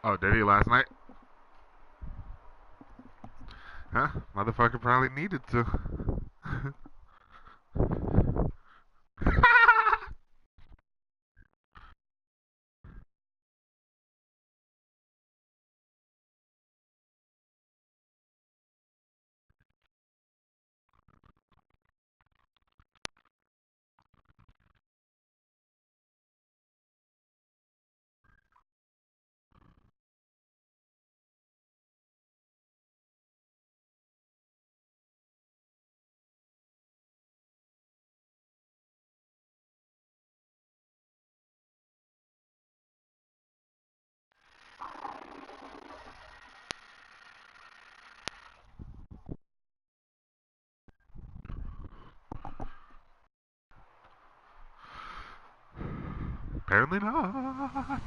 Oh, did he last night? Huh? Motherfucker probably needed to. Apparently not.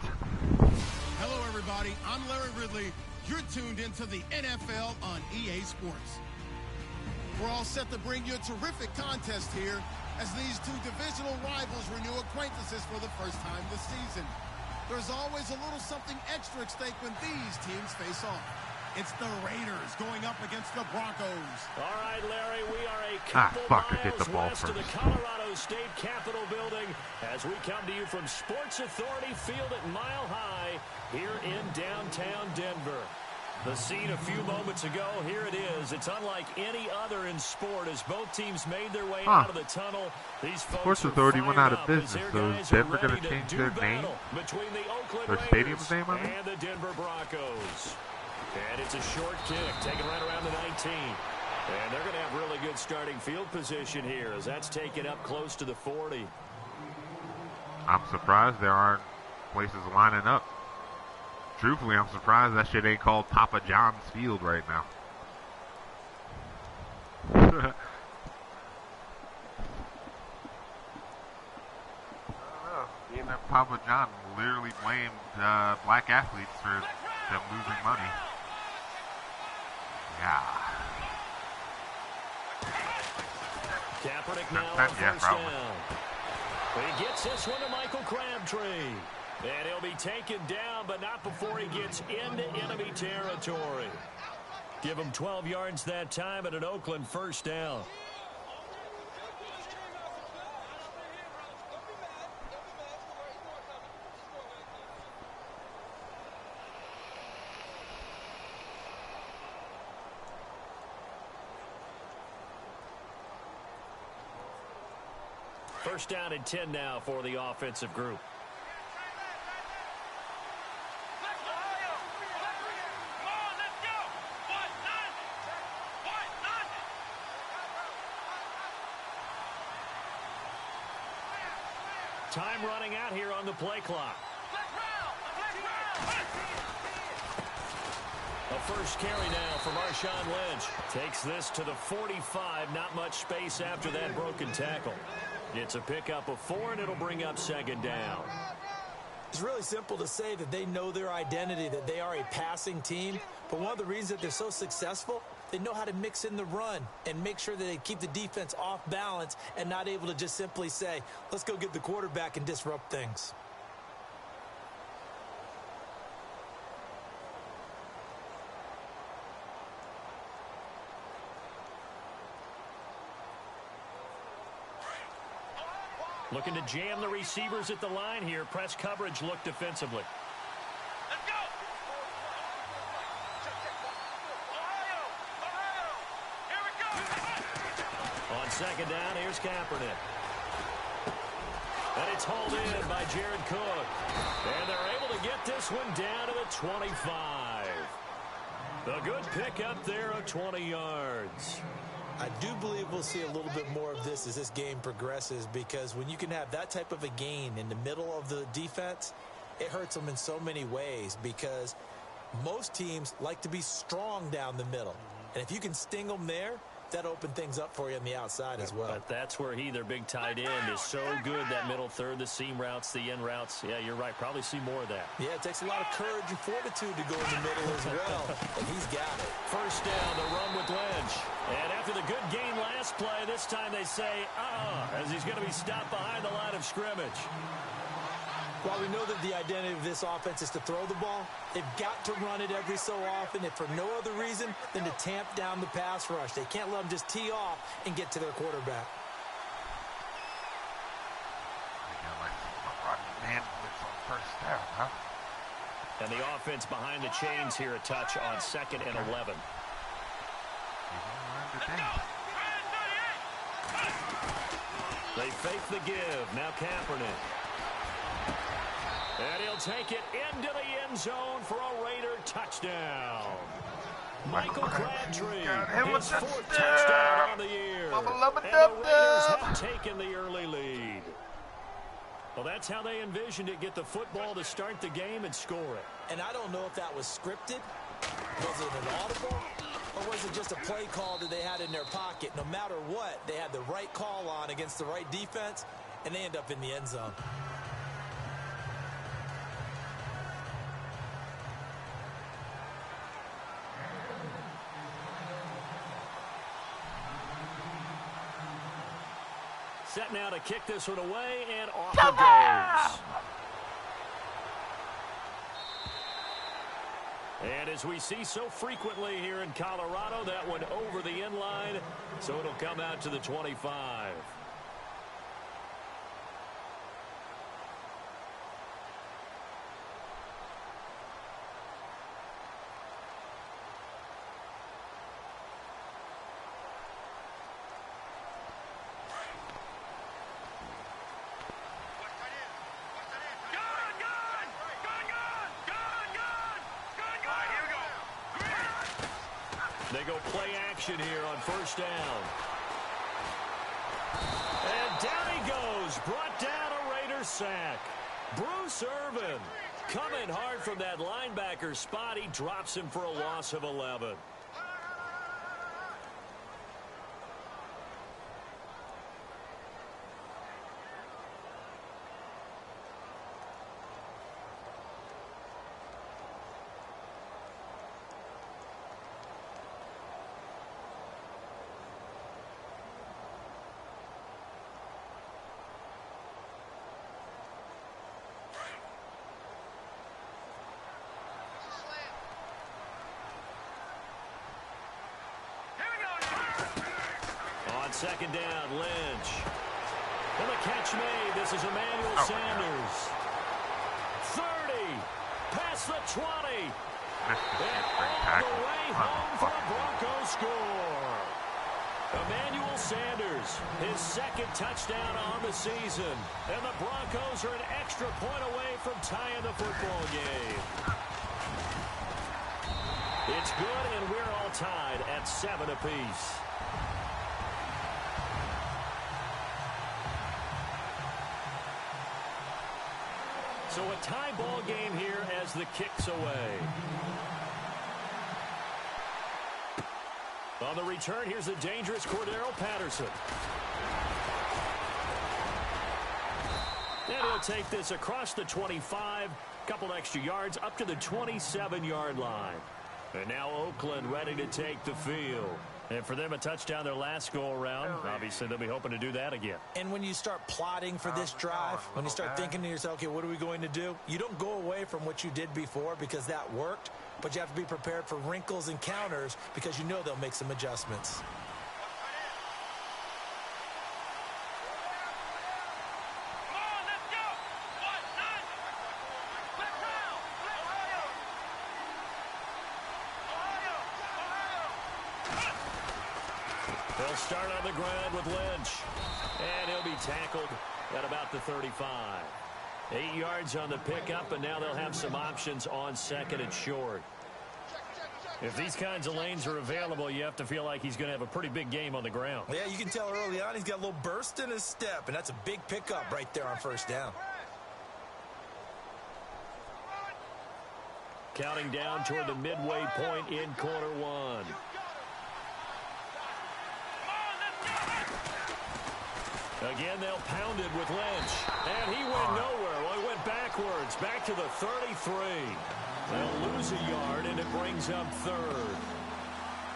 Hello, everybody. I'm Larry Ridley. You're tuned into the NFL on EA Sports. We're all set to bring you a terrific contest here as these two divisional rivals renew acquaintances for the first time this season. There's always a little something extra at stake when these teams face off. It's the Raiders going up against the Broncos. All right, Larry, we are a couple miles west of the Colorado State Capitol building as we come to you from Sports Authority Field at Mile High here in downtown Denver. The scene a few moments ago, here it is. It's unlike any other in sport as both teams made their way out of the tunnel. These Sports Authority went out of business, so is Denver going to change their name? Their stadium's name, I mean? And the Denver Broncos. And it's a short kick, taken right around the 19. And they're going to have really good starting field position here as that's taken up close to the 40. I'm surprised there aren't places lining up. Truthfully, I'm surprised that shit ain't called Papa John's Field right now. Even Papa John literally blamed black athletes for them losing money. Yeah. Kaepernick now on first down. He gets this one to Michael Crabtree. And he'll be taken down, but not before he gets into enemy territory. Give him 12 yards that time at an Oakland first down. First down and 10 now for the offensive group. Time running out here on the play clock. A first carry now for Marshawn Lynch. Takes this to the 45. Not much space after that broken tackle. It's a pickup of 4, and it'll bring up second down. It's really simple to say that they know their identity, that they are a passing team. But one of the reasons that they're so successful, they know how to mix in the run and make sure that they keep the defense off balance and not able to just simply say, let's go get the quarterback and disrupt things. Looking to jam the receivers at the line here. Press coverage look defensively. Let's go. Here we go. On second down, here's Kaepernick. And it's hauled in by Jared Cook. And they're able to get this one down to the 25. A good pickup there of 20 yards. I do believe we'll see a little bit more of this as this game progresses, because when you can have that type of a gain in the middle of the defense, it hurts them in so many ways, because most teams like to be strong down the middle. And if you can sting them there, that open things up for you on the outside as well. But that's where their big tight end, is so good, that middle third, the seam routes, the end routes. Yeah, you're right. Probably see more of that. Yeah, it takes a lot of courage and fortitude to go in the middle as well, and he's got it. First down, the run with Lynch. And after the good gain last play, this time they say, as he's going to be stopped behind the line of scrimmage. While we know that the identity of this offense is to throw the ball, they've got to run it every so often, if for no other reason than to tamp down the pass rush. They can't let them just tee off and get to their quarterback. Man, it's on first down, huh? And the offense behind the chains here, a touch on 2nd and 11. They fake the give. Now Kaepernick. And he'll take it into the end zone for a Raider touchdown. Michael Crabtree, his 4th touchdown on the year. And the Raiders have taken the early lead. Well, that's how they envisioned it, get the football to start the game and score it. And I don't know if that was scripted. Was it an audible? Or was it just a play call that they had in their pocket? No matter what, they had the right call on against the right defense, and they end up in the end zone. Set now to kick this one away, and off it goes. And as we see so frequently here in Colorado, that one over the end line, so it'll come out to the 25. They go play action here on first down. And down he goes. Brought down a Raider sack. Bruce Irvin coming hard from that linebacker spot. He drops him for a loss of 11. Second down, Lynch. And the catch made. This is Emmanuel Sanders. 30. Past the 20. And all the way home for a Broncos score. Emmanuel Sanders, his 2nd touchdown on the season. And the Broncos are an extra point away from tying the football game. It's good, and we're all tied at 7 apiece. So a tie ball game here as the kick's away. On the return, here's the dangerous Cordero Patterson. And he'll take this across the 25, couple extra yards up to the 27-yard line. And now Oakland ready to take the field. And for them, a touchdown their last go-around. Obviously, they'll be hoping to do that again. And when you start plotting for this drive, when you start thinking to yourself, okay, what are we going to do? You don't go away from what you did before because that worked, but you have to be prepared for wrinkles and counters because you know they'll make some adjustments. They'll start on the ground with Lynch. And he'll be tackled at about the 35. 8 yards on the pickup, and now they'll have some options on 2nd and short. If these kinds of lanes are available, you have to feel like he's going to have a pretty big game on the ground. Yeah, you can tell early on he's got a little burst in his step, and that's a big pickup right there on first down. Counting down toward the midway point in quarter one. Again, they'll pound it with Lynch. And he went nowhere. Well, he went backwards, back to the 33. They'll lose a yard, and it brings up 3rd.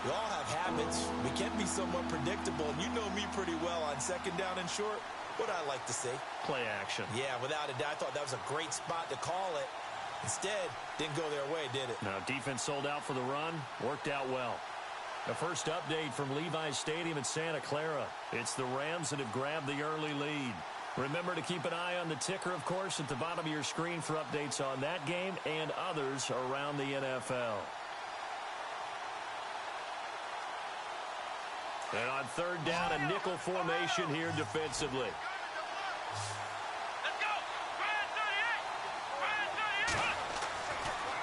We all have habits. We can be somewhat predictable. And you know me pretty well on 2nd down and short. What I like to see. Play action. Yeah, without a doubt. I thought that was a great spot to call it. Instead, didn't go their way, did it? Now, defense sold out for the run. Worked out well. The first update from Levi's Stadium in Santa Clara. It's the Rams that have grabbed the early lead. Remember to keep an eye on the ticker, of course, at the bottom of your screen for updates on that game and others around the NFL. And on third down, a nickel formation here defensively.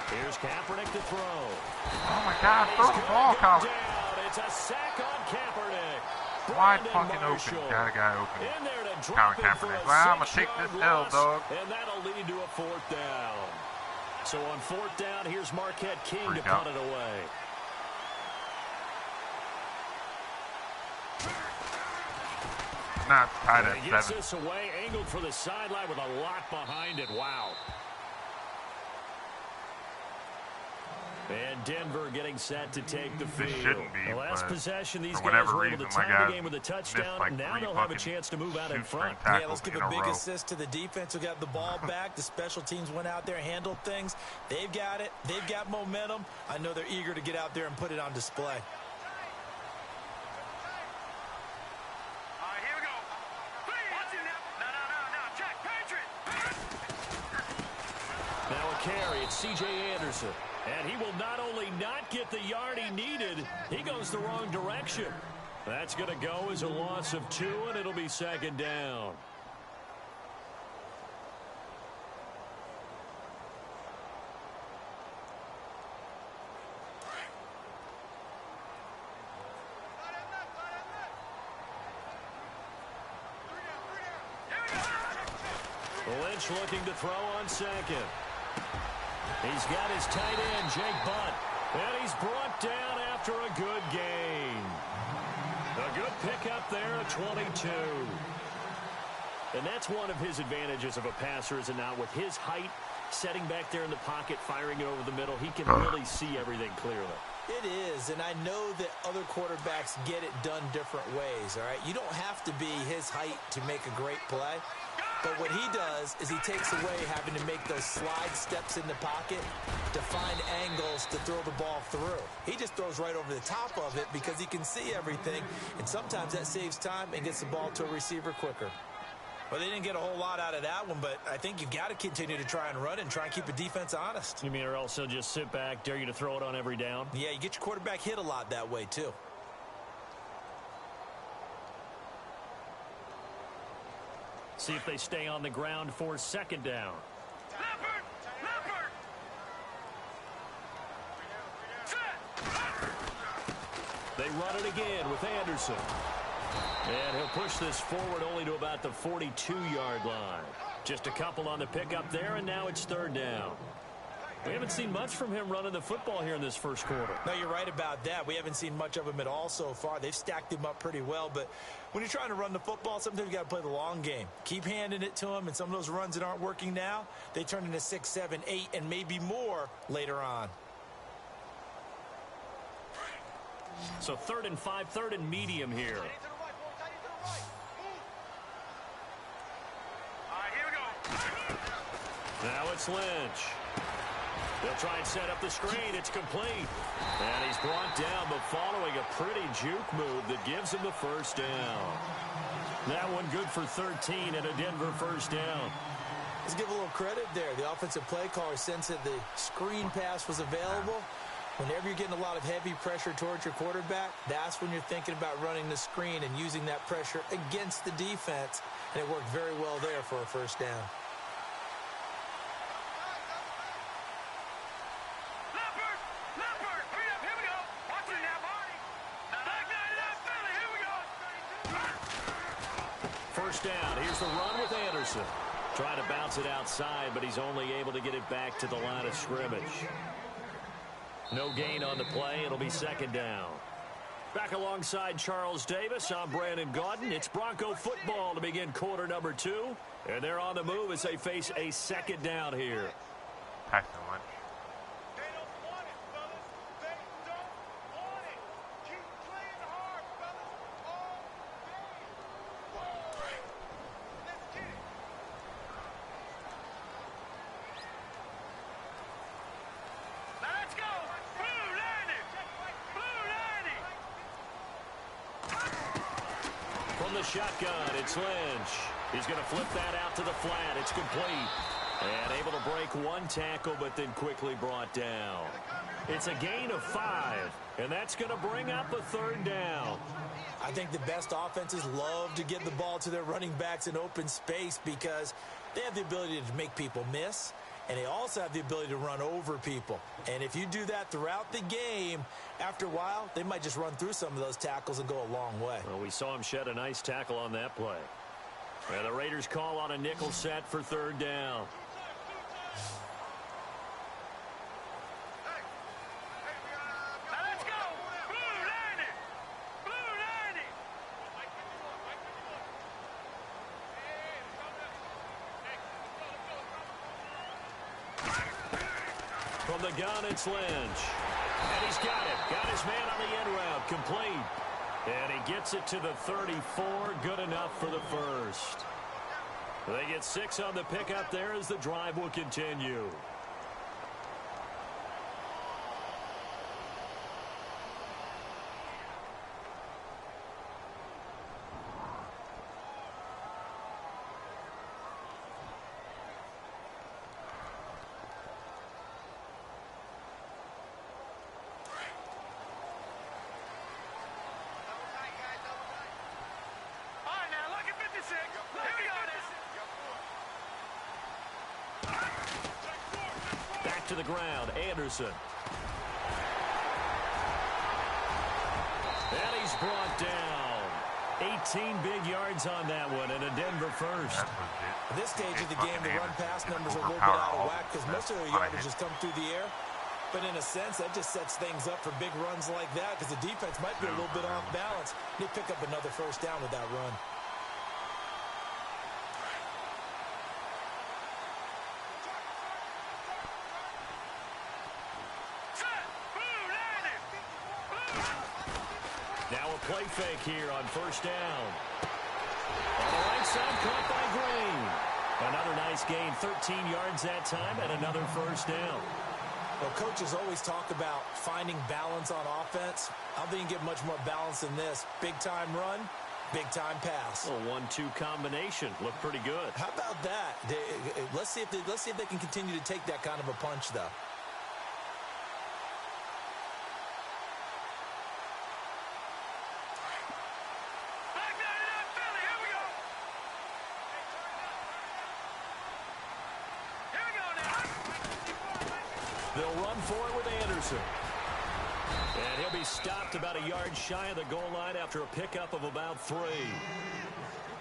Here's Kaepernick to throw. Oh my God, throw the ball, Colin. It's a sack on Kaepernick. Wide fucking open. Got a guy open. In there to Colin drop it for Kaepernick. a Well, I'm going to take this L, dog. And that'll lead to a fourth down. So on fourth down, here's Marquette King to Freak punt out. it away. Not tied And he gets at 7. this away, angled for the sideline with a lot behind it. Wow. And Denver getting set to take the field. This shouldn't be, The last but possession, these for guys whatever were able to reason, my tie the guys game with a touchdown. missed like Now 3 they'll have a fucking chance to move out in front. shoestring Yeah, let's give tackles a in big row. assist to the defense who got the ball back. The special teams went out there, handled things. They've got it. They've got momentum. I know they're eager to get out there and put it on display. Now a carry, it's C.J. Anderson. And he will not only not get the yard he needed, he goes the wrong direction. That's going to go as a loss of 2, and it'll be second down. Lynch looking to throw on second. He's got his tight end, Jake Butt. And he's brought down after a good gain. A good pickup there at 22. And that's one of his advantages of a passer, is it not? With his height, setting back there in the pocket, firing it over the middle, he can really see everything clearly. It is, and I know that other quarterbacks get it done different ways, all right? You don't have to be his height to make a great play. But what he does is he takes away having to make those slide steps in the pocket to find angles to throw the ball through. He just throws right over the top of it because he can see everything, and sometimes that saves time and gets the ball to a receiver quicker. Well, they didn't get a whole lot out of that one, but I think you've got to continue to try and run and try and keep the defense honest. You mean, or else he'll just sit back, dare you to throw it on every down? Yeah, you get your quarterback hit a lot that way, too. See if they stay on the ground for second down. They run it again with Anderson. And he'll push this forward only to about the 42-yard line. Just a couple on the pickup there, and now it's third down. We haven't seen much from him running the football here in this first quarter. No, you're right about that. We haven't seen much of him at all so far. They've stacked him up pretty well, but when you're trying to run the football, sometimes you got to play the long game. Keep handing it to him, and some of those runs that aren't working now, they turn into 6, 7, 8, and maybe more later on. So 3rd and 5, 3rd and medium here. Now it's Lynch. They'll try and set up the screen. It's complete. And he's brought down, but following a pretty juke move that gives him the first down. That one good for 13 and a Denver first down. Let's give a little credit there. The offensive play caller sensed that the screen pass was available. Whenever you're getting a lot of heavy pressure towards your quarterback, that's when you're thinking about running the screen and using that pressure against the defense. And it worked very well there for a first down. First down. Here's the run with Anderson. Trying to bounce it outside, but he's only able to get it back to the line of scrimmage. No gain on the play. It'll be second down. Back alongside Charles Davis, I'm Brandon Gaudin. It's Bronco football to begin quarter number 2. And they're on the move as they face a second down here. Paxton Lynch. From the shotgun, it's Lynch. He's going to flip that out to the flat. It's complete. And able to break one tackle, but then quickly brought down. It's a gain of 5, and that's going to bring up a 3rd down. I think the best offenses love to get the ball to their running backs in open space because they have the ability to make people miss, and they also have the ability to run over people. And if you do that throughout the game, after a while, they might just run through some of those tackles and go a long way. Well, we saw him shed a nice tackle on that play. And the Raiders call on a nickel set for 3rd down. From the gun, it's Lynch. And he's got it. Got his man on the end route. Complete. And he gets it to the 34. Good enough for the first. They get 6 on the pickup there as the drive will continue. Back to the ground, Anderson. And he's brought down. 18 big yards on that one, and a Denver first. At this stage of the game, the run-pass numbers are a little bit out of whack because most of their yardage has come through the air. But in a sense, that just sets things up for big runs like that because the defense might be a little bit off balance. They pick up another first down with that run. Now a play fake here on first down. On the right side, caught by Green. Another nice gain, 13 yards that time, and another first down. Well, coaches always talk about finding balance on offense. I don't think you get much more balance than this. Big-time run, big-time pass. A 1-2 combination. Looked pretty good. How about that? Let's see if they can continue to take that kind of a punch, though. They'll run for it with Anderson. And he'll be stopped about a yard shy of the goal line after a pickup of about 3.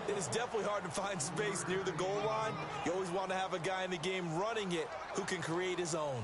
It is definitely hard to find space near the goal line. You always want to have a guy in the game running it who can create his own.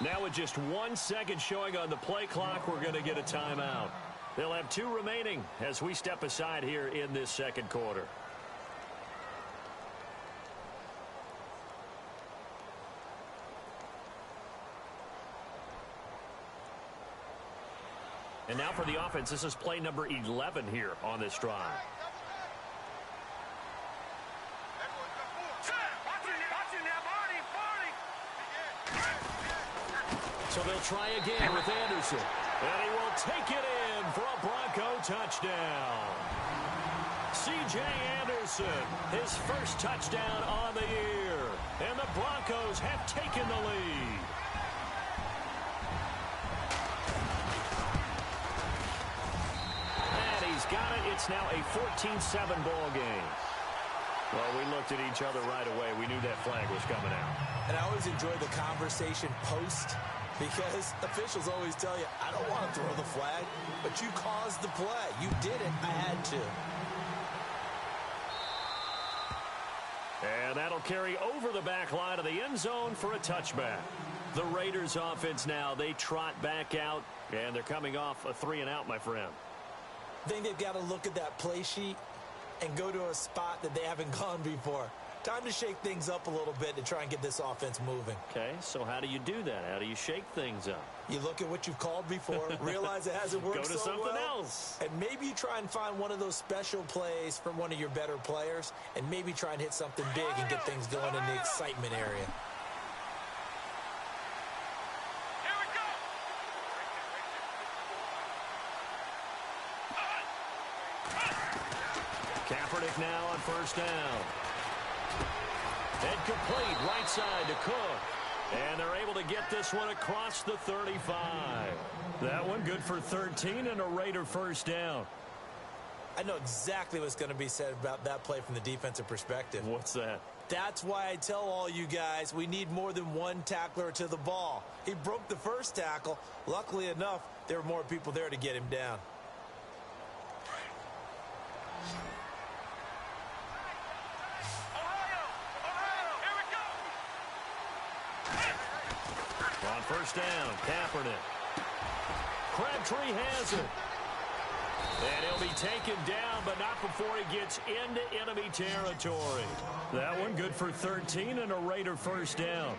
Now with just 1 second showing on the play clock, we're going to get a timeout. They'll have 2 remaining as we step aside here in this second quarter. And now for the offense, this is play number 11 here on this drive. So they'll try again with Anderson. And he will take it in for a Bronco touchdown. C.J. Anderson, his first touchdown on the year. And the Broncos have taken the lead. And he's got it. It's now a 14-7 ball game. Well, we looked at each other right away. We knew that flag was coming out. And I always enjoy the conversation post because officials always tell you, I don't want to throw the flag, but you caused the play. You did it. I had to. And that'll carry over the back line of the end zone for a touchback. The Raiders offense now, they trot back out, and they're coming off a 3-and-out, my friend. I think they've got to look at that play sheet and go to a spot that they haven't gone before. Time to shake things up a little bit to try and get this offense moving. Okay, so how do you do that? How do you shake things up? You look at what you've called before, realize it hasn't worked Go to so something well, else. and maybe you try and find one of those special plays from one of your better players, and maybe try and hit something big and get things going in the excitement area. Kaepernick now on first down. And complete right side to Cook. And they're able to get this one across the 35. That one good for 13 and a Raider first down. I know exactly what's going to be said about that play from the defensive perspective. What's that? That's why I tell all you guys we need more than one tackler to the ball. He broke the first tackle. Luckily enough, there were more people there to get him down. On first down, Kaepernick. Crabtree has it. And he'll be taken down, but not before he gets into enemy territory. That one good for 13 and a Raider first down.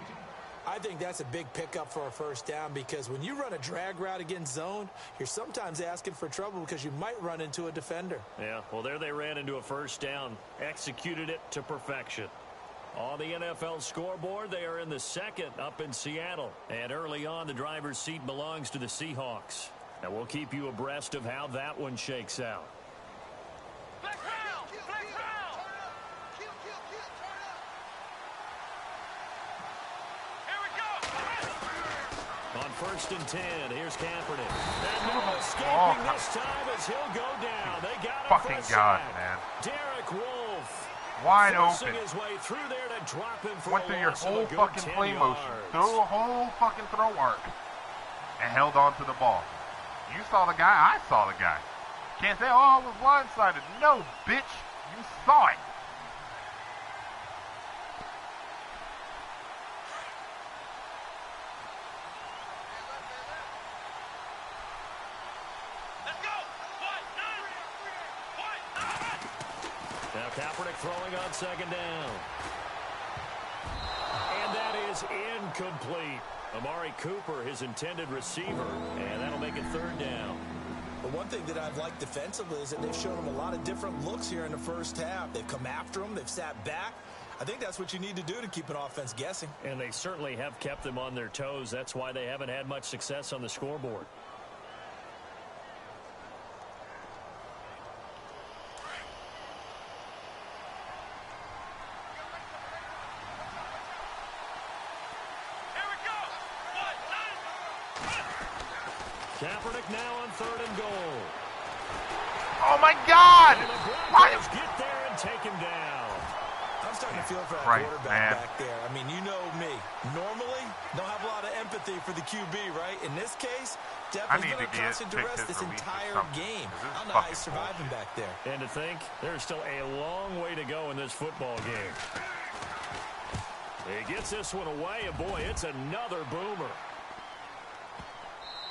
I think that's a big pickup for a first down because when you run a drag route against zone, you're sometimes asking for trouble because you might run into a defender. Yeah, well, there they ran into a first down, executed it to perfection. On the NFL scoreboard, they are in the second up in Seattle. And early on, the driver's seat belongs to the Seahawks. And we'll keep you abreast of how that one shakes out. On first and 10, here's Kaepernick. And no escaping this time as he'll go down. They got him for a sack. Man. Derek Wolfe. Wide open. His way through there to drop him for went through your whole fucking play motion. Threw a whole fucking throw arc. And held on to the ball. You saw the guy, I saw the guy. Can't say, oh, I was blindsided. No, bitch. You saw it. Now Kaepernick throwing on second down. And that is incomplete. Amari Cooper, his intended receiver, and that'll make it third down. But one thing that I've liked defensively is that they've shown him a lot of different looks here in the first half. They've come after him. They've sat back. I think that's what you need to do to keep an offense guessing. And they certainly have kept them on their toes. That's why they haven't had much success on the scoreboard. Kaepernick now on third and goal. Oh my God! And the Why? Broncos get there and take him down. I'm starting to feel for that quarterback back there. I mean, you know me. Normally, don't have a lot of empathy for the QB, right? In this case, definitely going to constant duress this entire game. I don't know how he's surviving back there. And to think, there's still a long way to go in this football game. He gets this one away, and boy, it's another boomer.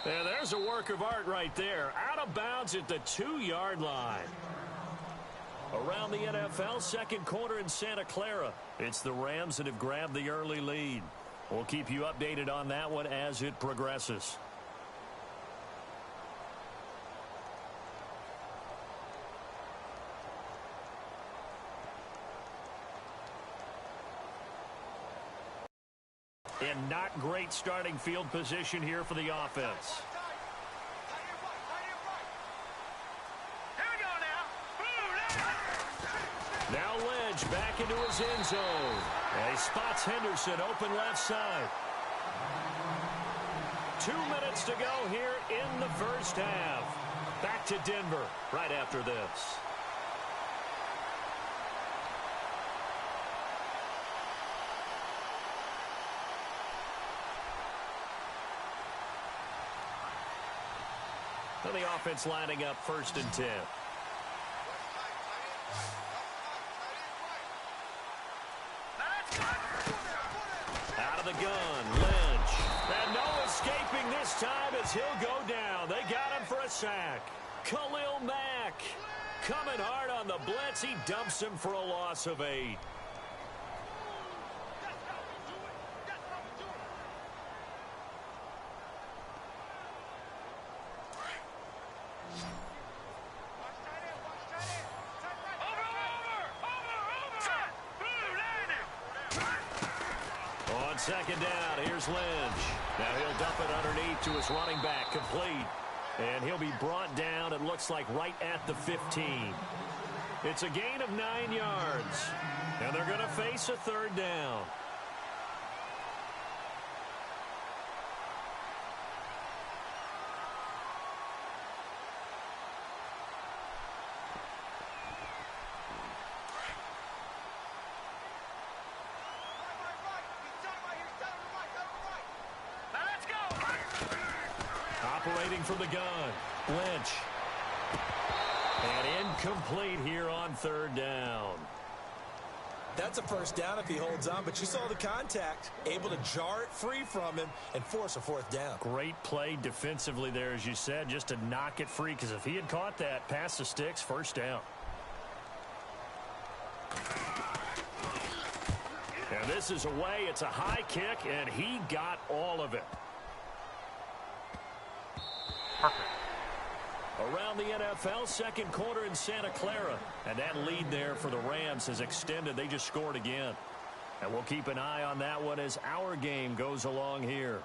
And there's a work of art right there. Out of bounds at the 2-yard line. Around the NFL, second quarter in Santa Clara. It's the Rams that have grabbed the early lead. We'll keep you updated on that one as it progresses. And not great starting field position here for the offense. Now Ledge back into his end zone. And he spots Henderson open left side. 2 minutes to go here in the first half. Back to Denver right after this. And the offense lining up first and 10. Out of the gun, Lynch. And no escaping this time as he'll go down. They got him for a sack. Khalil Mack coming hard on the blitz. He dumps him for a loss of 8. On second down, here's Lynch. Now he'll dump it underneath to his running back, complete. And he'll be brought down, it looks like, right at the 15. It's a gain of 9 yards. And they're going to face a third down. Operating from the gun, Lynch. And incomplete here on third down. That's a first down if he holds on, but you saw the contact. Able to jar it free from him and force a fourth down. Great play defensively there, as you said, just to knock it free, because if he had caught that, past the sticks, first down. And this is away. It's a high kick, and he got all of it. Perfect. Around the NFL, second quarter in Santa Clara. And that lead there for the Rams has extended. They just scored again. And we'll keep an eye on that one as our game goes along here.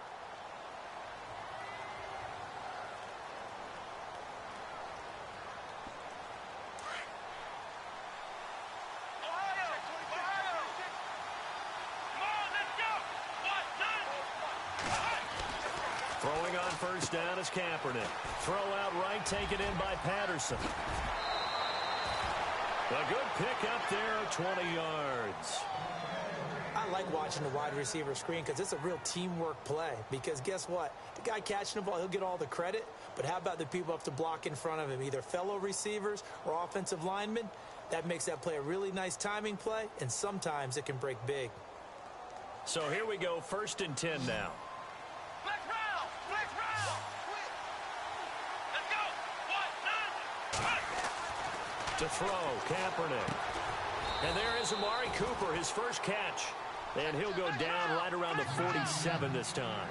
Throwing on first down is Kaepernick. Throw out right, taken in by Patterson. A good pick up there, 20 yards. I like watching the wide receiver screen because it's a real teamwork play. Because guess what? The guy catching the ball, he'll get all the credit. But how about the people up to block in front of him, either fellow receivers or offensive linemen? That makes that play a really nice timing play, and sometimes it can break big. So here we go, 1st and 10 now. To throw, Kaepernick. And there is Amari Cooper, his first catch. And he'll go down right around the 47 this time.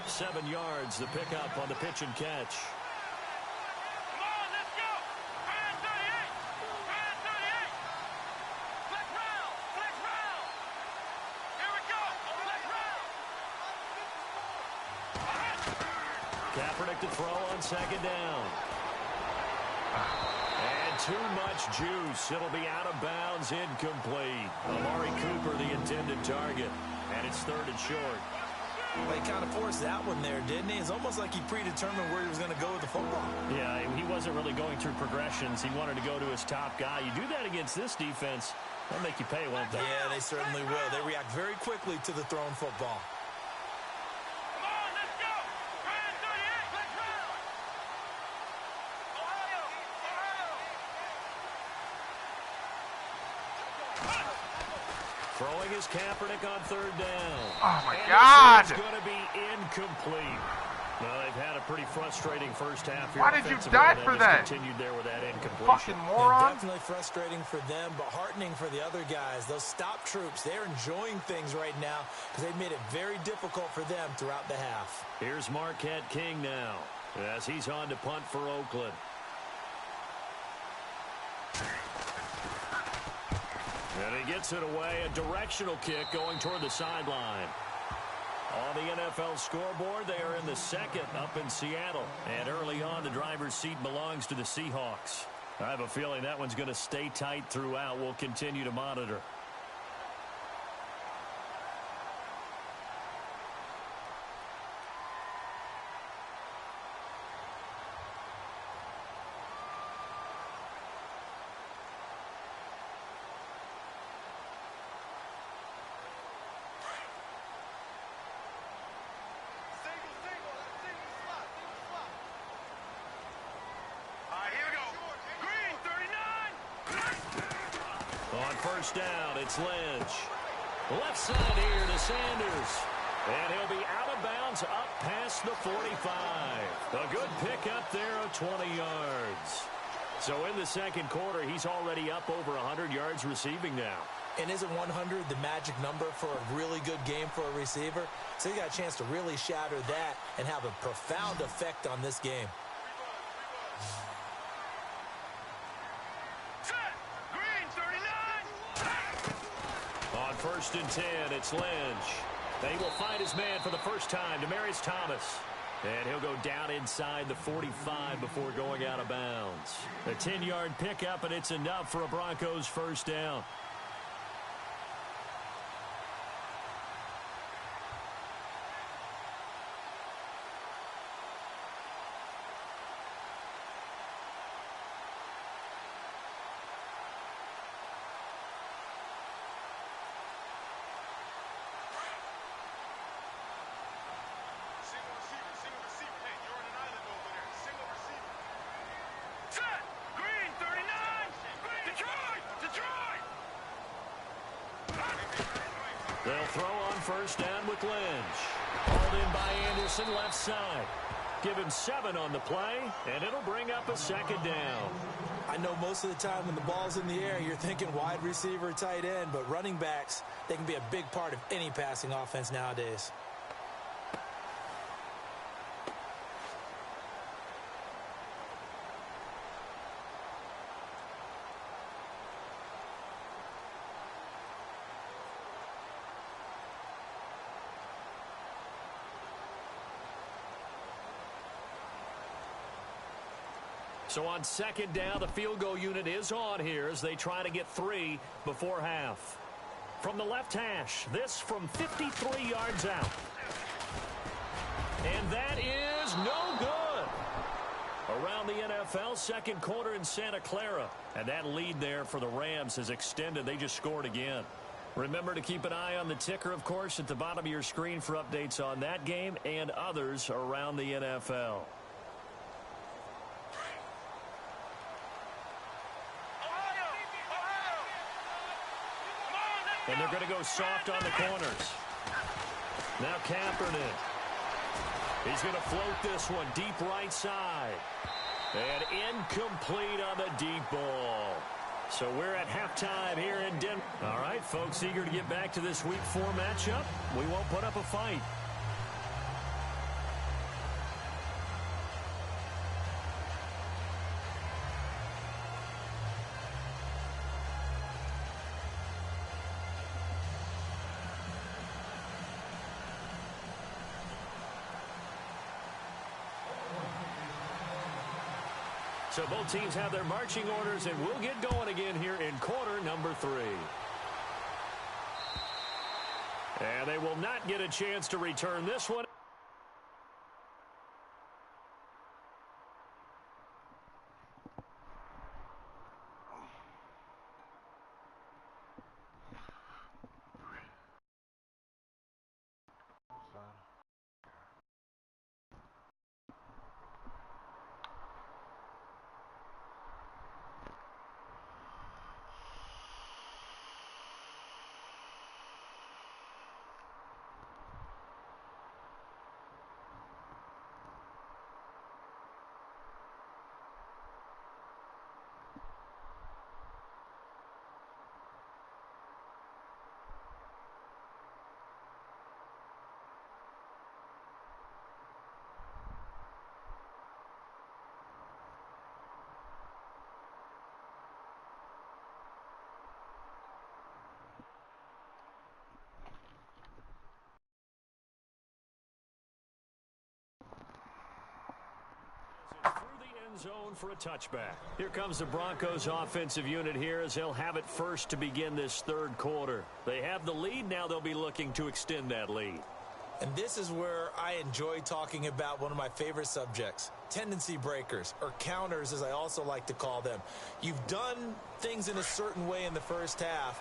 7 yards, the pickup on the pitch and catch. Come on, let's go! Brand 38! Brand 38! Flex round! Flex round! Here we go! Flex round! Kaepernick to throw on second down. And too much juice. It'll be out of bounds, incomplete. Amari Cooper, the intended target. And it's 3rd and short. Well, he kind of forced that one there, didn't he? It's almost like he predetermined where he was going to go with the football. Yeah, he wasn't really going through progressions. He wanted to go to his top guy. You do that against this defense, they'll make you pay, won't they? Yeah, they certainly will. They react very quickly to the thrown football. Come on, let's go! Brand 38! Flex round! Ohio! Throwing his Kaepernick on 3rd down. Oh, my and God. It's going to be incomplete. Well, they've had a pretty frustrating first half here. Why did you die for that? Continued there with that incompletion. Fucking moron. Definitely frustrating for them, but heartening for the other guys. Those stop troops, they're enjoying things right now because they've made it very difficult for them throughout the half. Here's Marquette King now as he's on to punt for Oakland. And he gets it away, a directional kick going toward the sideline. On the NFL scoreboard, they are in the 2nd up in Seattle. And early on, the driver's seat belongs to the Seahawks. I have a feeling that one's going to stay tight throughout. We'll continue to monitor. On first down, it's Lynch. Left side here to Sanders. And he'll be out of bounds up past the 45. A good pickup there of 20 yards. So in the second quarter, he's already up over 100 yards receiving now. And isn't 100 the magic number for a really good game for a receiver? So he got a chance to really shatter that and have a profound effect on this game. Green, 39. On 1st and 10, it's Lynch. They will find his man for the first time, Demaryius Thomas. And he'll go down inside the 45 before going out of bounds. A 10-yard pickup, and it's enough for a Broncos first down. They'll throw on first down with Lynch. Hauled in by Anderson, left side. Give him 7 on the play, and it'll bring up a second down. I know most of the time when the ball's in the air, you're thinking wide receiver, tight end, but running backs, they can be a big part of any passing offense nowadays. So on second down, the field goal unit is on here as they try to get 3 before half. From the left hash, this from 53 yards out. And that is no good. Around the NFL, second quarter in Santa Clara. And that lead there for the Rams has extended. They just scored again. Remember to keep an eye on the ticker, of course, at the bottom of your screen for updates on that game and others around the NFL. And they're going to go soft on the corners. Now Kaepernick. He's going to float this one deep right side. And incomplete on the deep ball. So we're at halftime here in Denver. All right, folks, eager to get back to this Week 4 matchup. We won't put up a fight. So both teams have their marching orders, and we'll get going again here in quarter number 3. And they will not get a chance to return this one. Zone for a touchback. Here comes the Broncos offensive unit here as they'll have it first to begin this third quarter. They have the lead. Now they'll be looking to extend that lead. And this is where I enjoy talking about one of my favorite subjects, tendency breakers, or counters as I also like to call them. You've done things in a certain way in the first half,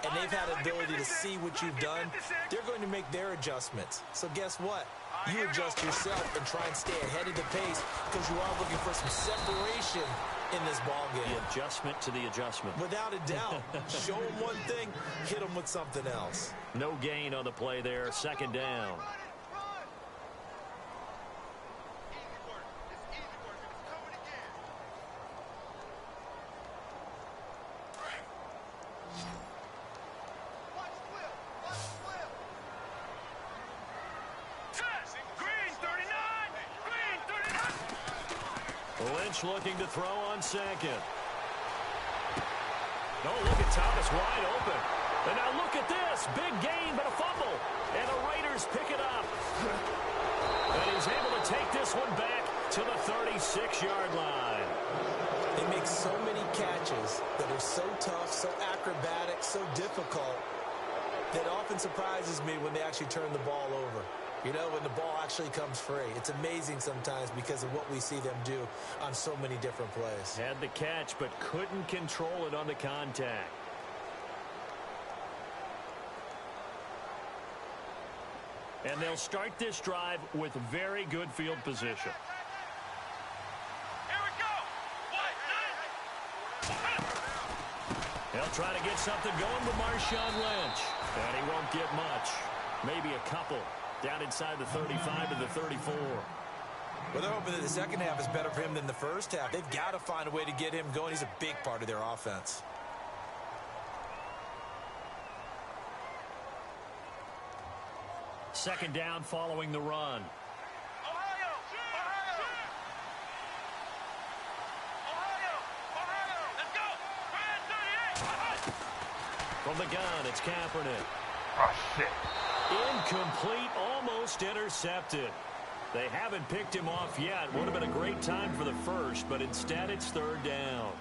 and they've had the ability to see what you've done. They're going to make their adjustments. So guess what? You adjust yourself and try and stay ahead of the pace because you are looking for some separation in this ball game. The adjustment to the adjustment. Without a doubt. Show them one thing, hit them with something else. No gain on the play there. Second down. Lynch looking to throw on second. Oh, look at Thomas wide open. And now look at this. Big gain, but a fumble. And the Raiders pick it up. And he's able to take this one back to the 36-yard line. They make so many catches that are so tough, so acrobatic, so difficult, that often surprises me when they actually turn the ball over. You know, when the ball actually comes free. It's amazing sometimes because of what we see them do on so many different plays. Had the catch, but couldn't control it on the contact. And they'll start this drive with very good field position. Here we go. They'll try to get something going with Marshawn Lynch. And he won't get much. Maybe a couple. Down inside the 35 to the 34. Well, they're hoping that the second half is better for him than the first half. They've got to find a way to get him going. He's a big part of their offense. Second down following the run. Ohio! Let's go! From the gun, it's Kaepernick. Oh, shit. Incomplete, almost intercepted. They haven't picked him off yet. Would have been a great time for the first, but instead it's third down.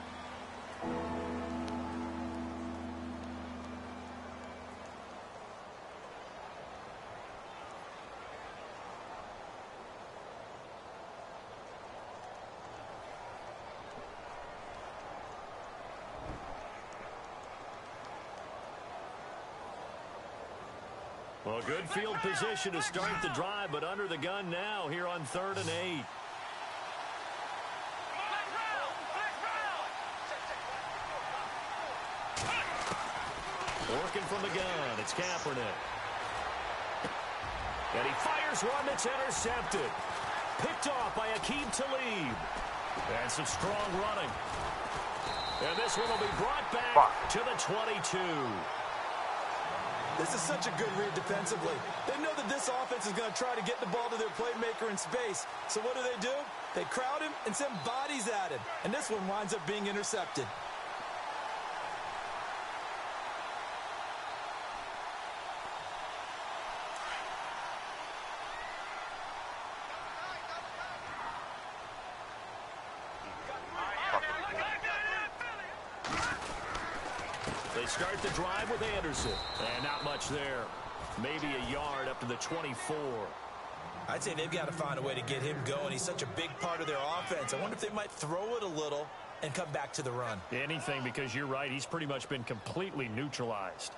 Well, good field position to start the drive, but under the gun now here on 3rd and 8. Working from the gun, it's Kaepernick. And he fires one that's intercepted. Picked off by Aqib Talib. And some strong running. And this one will be brought back to the 22. This is such a good read defensively. They know that this offense is going to try to get the ball to their playmaker in space. So what do? They crowd him and send bodies at him. And this one winds up being intercepted. They start the drive with Anderson. And not much there. Maybe a yard up to the 24. I'd say they've got to find a way to get him going. He's such a big part of their offense. I wonder if they might throw it a little and come back to the run. Anything, because you're right. He's pretty much been completely neutralized.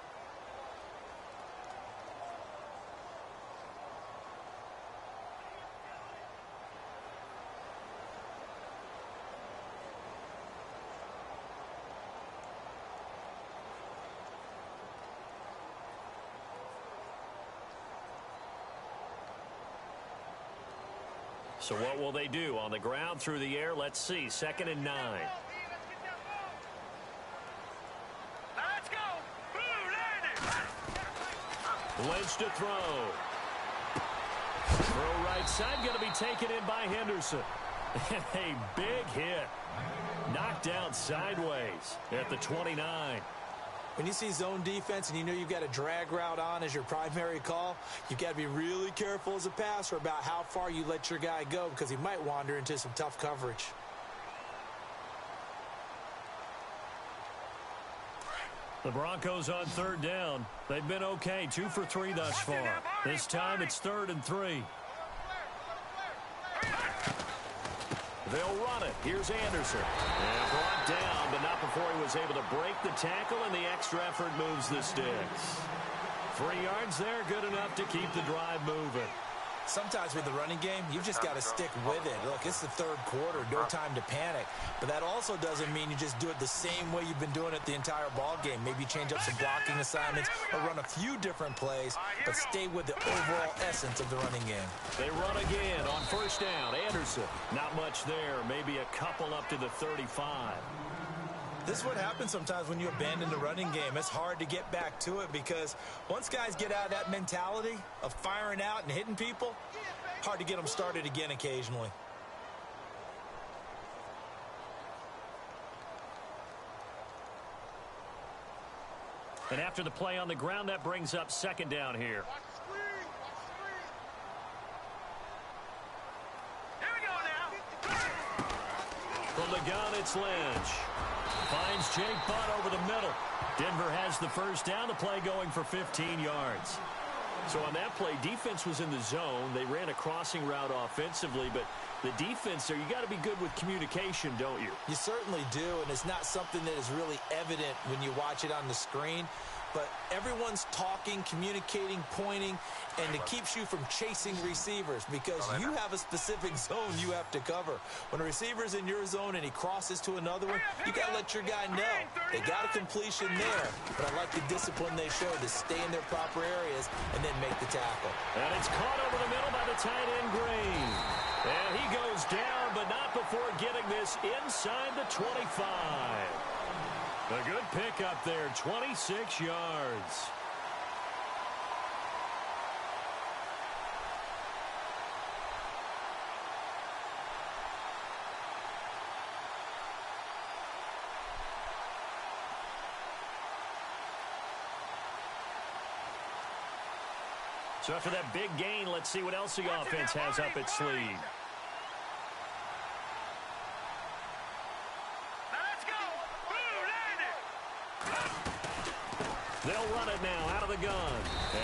So what will they do? On the ground, through the air, let's see. 2nd and 9. Let's go! Lynch to throw. Throw right side, going to be taken in by Henderson. And a big hit. Knocked down sideways at the 29. When you see zone defense and you know you've got a drag route on as your primary call, you've got to be really careful as a passer about how far you let your guy go because he might wander into some tough coverage. The Broncos on 3rd down. They've been okay, 2 for 3 thus far. This time it's 3rd and 3. They'll run it. Here's Anderson. And brought down, but not before he was able to break the tackle, and the extra effort moves the sticks. 3 yards there, good enough to keep the drive moving. Sometimes with the running game, you've just got to stick with it. Look, it's the third quarter, no time to panic. But that also doesn't mean you just do it the same way you've been doing it the entire ball game. Maybe change up some blocking assignments or run a few different plays, but stay with the overall essence of the running game. They run again on first down. Anderson, not much there. Maybe a couple up to the 35. This is what happens sometimes when you abandon the running game. It's hard to get back to it because once guys get out of that mentality of firing out and hitting people, hard to get them started again occasionally. And after the play on the ground, that brings up second down here. Here we go now. From the gun, it's Lynch. Finds Jake Butt over the middle. Denver has the first down. The play going for 15 yards. So on that play, defense was in the zone. They ran a crossing route offensively, but the defense there, you got to be good with communication, don't you? You certainly do, and it's not something that is really evident when you watch it on the screen. But everyone's talking, communicating, pointing, and it keeps you from chasing receivers because you have a specific zone you have to cover. When a receiver's in your zone and he crosses to another one, you got to let your guy know. They got a completion there, but I like the discipline they showed to stay in their proper areas and then make the tackle. And it's caught over the middle by the tight end, Green. And he goes down, but not before getting this inside the 25. A good pickup there, 26 yards. So after that big gain, let's see what else the offense has up its sleeve. They'll run it now out of the gun.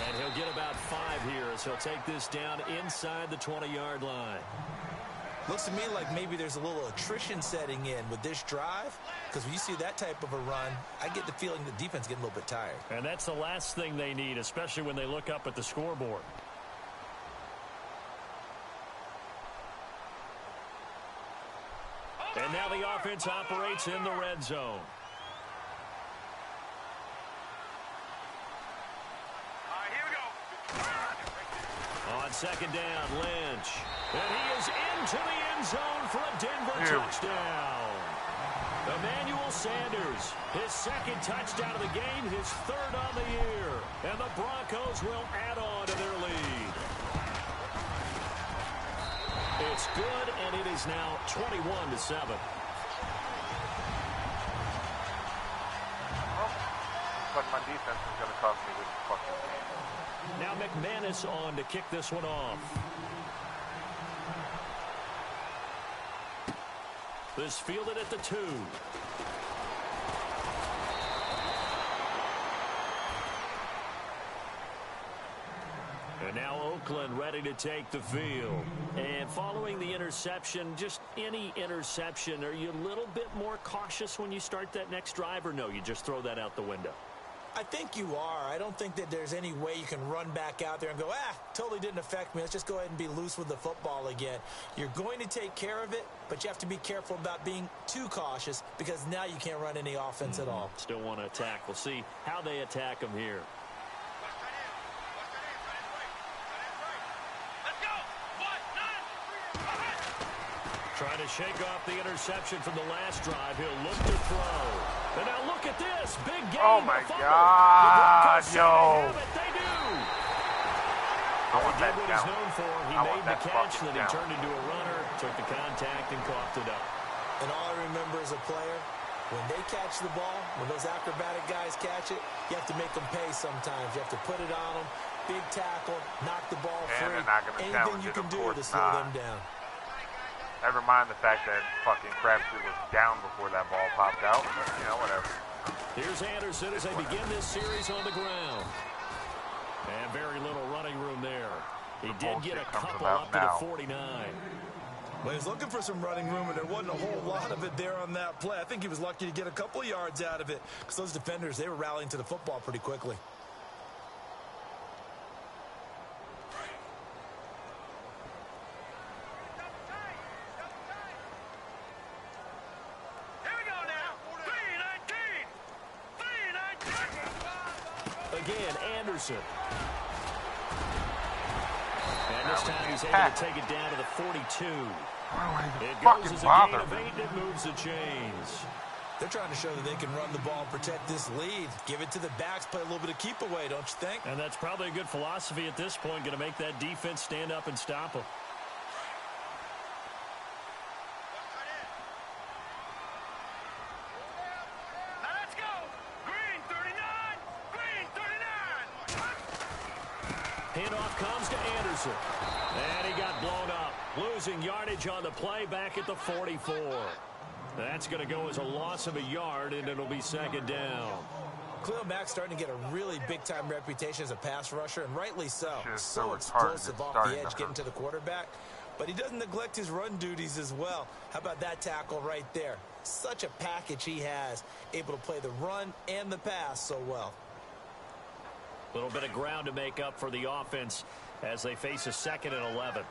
And he'll get about 5 here as he'll take this down inside the 20-yard line. Looks to me like maybe there's a little attrition setting in with this drive because when you see that type of a run, I get the feeling the defense is getting a little bit tired. And that's the last thing they need, especially when they look up at the scoreboard. And now the offense operates in the red zone. On second down, Lynch. And he is into the end zone for a Denver touchdown. Emmanuel Sanders, his second touchdown of the game, his third on the year. And the Broncos will add on to their lead. It's good, and it is now 21-7. But my defense is going to cost me this fucking game. Now McManus on to kick this one off. This fielded at the 2. And now Oakland ready to take the field. And following the interception, just any interception, are you a little bit more cautious when you start that next drive, or no, you just throw that out the window? I think you are. I don't think that there's any way you can run back out there and go, totally didn't affect me. Let's just go ahead and be loose with the football again. You're going to take care of it, but you have to be careful about being too cautious because now you can't run any offense at all. Still want to attack. We'll see how they attack them here. Trying to shake off the interception from the last drive. He'll look to throw. And now look at this. Big game. Oh, my God. Yo. They do. I want that what down. he's known for. He made the catch, then he turned into a runner, took the contact, and coughed it up. And all I remember as a player, when they catch the ball, when those acrobatic guys catch it, you have to make them pay sometimes. You have to put it on them, big tackle, knock the ball free. Anything you can do to slow them down. Never mind the fact that fucking Crabtree was down before that ball popped out. But, you know, whatever. Here's Anderson as they begin this series on the ground. And very little running room there. He did get a couple up to the 49. Well, he was looking for some running room, and there wasn't a whole lot of it there on that play. I think he was lucky to get a couple of yards out of it because those defenders, they were rallying to the football pretty quickly. again. Anderson. And this time he's able to take it down to the 42. It goes as a gain of 8, and it moves the chains. They're trying to show that they can run the ball and protect this lead. Give it to the backs, play a little bit of keep away, don't you think? And that's probably a good philosophy at this point, going to make that defense stand up and stop them. Now let's go. Green 39. Green 39. Handoff comes to Anderson. And he got blown up. Losing yardage on the play back at the 44. That's going to go as a loss of a yard, and it'll be second down. Khalil Mack's starting to get a really big-time reputation as a pass rusher, and rightly so. So explosive off the edge getting to the quarterback. But he doesn't neglect his run duties as well. How about that tackle right there? Such a package he has, able to play the run and the pass so well. A little bit of ground to make up for the offense as they face a 2nd and 11.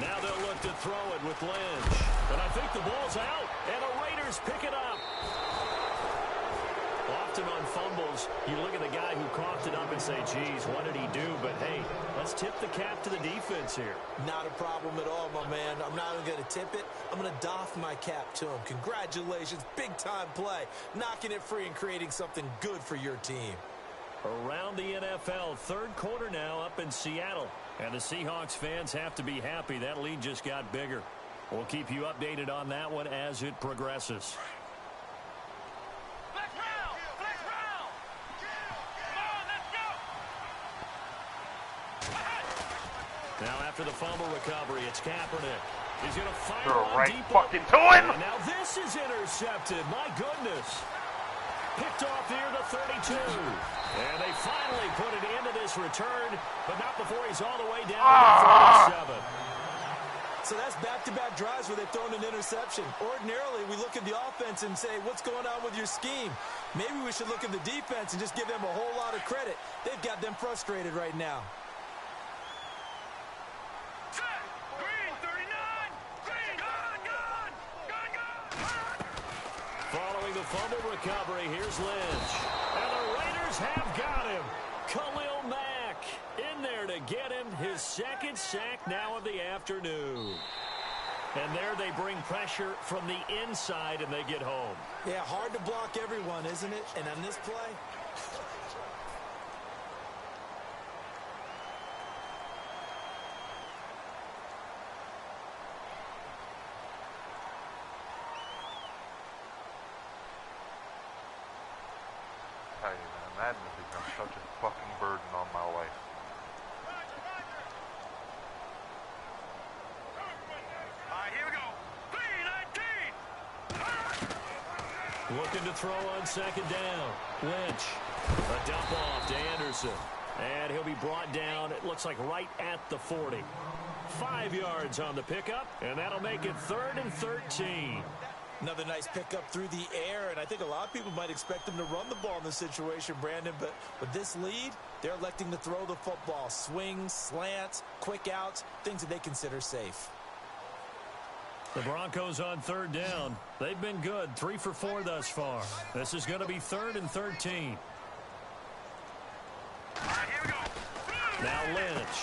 Now they'll look to throw it with Lynch. And I think the ball's out, and the Raiders pick it up. Often on fumbles, you look at the guy who coughed it up and say, geez, what did he do? But, hey, let's tip the cap to the defense here. Not a problem at all, my man. I'm not even going to tip it. I'm going to doff my cap to him. Congratulations, big-time play. Knocking it free and creating something good for your team. Around the NFL, 3rd quarter now up in Seattle. And the Seahawks fans have to be happy. That lead just got bigger. We'll keep you updated on that one as it progresses. Flex round. Flex round. Come on, let's go. Now after the fumble recovery, it's Kaepernick. He's going to fire Throw one right deep. fucking to him. And now this is intercepted. My goodness. Picked off near the 32. And they finally put it into this return, but not before he's all the way down to the 47. So that's back-to-back drives where they've thrown an interception. Ordinarily, we look at the offense and say, what's going on with your scheme? Maybe we should look at the defense and just give them a whole lot of credit. They've got them frustrated right now. Green 39. Green. Gone. Following the fumble recovery, here's Lynch. And the Raiders have got him. Khalil Mack in there to get him his 2nd sack now of the afternoon. And there they bring pressure from the inside and they get home. Yeah, hard to block everyone, isn't it? And on this play, Tell you, man, Madden has become such a fucking burden on my life. All right, here we go. 3-19. Looking to throw on 2nd down. Lynch. A dump off to Anderson. And he'll be brought down, it looks like right at the 40. 5 yards on the pickup, and that'll make it 3rd and 13. another nice pickup through the air, and I think a lot of people might expect them to run the ball in this situation, Brandon, but with this lead, they're electing to throw the football. Swings, slants, quick outs, things that they consider safe. The Broncos on 3rd down. They've been good, 3 for 4 thus far. This is going to be 3rd and 13. Now Lynch.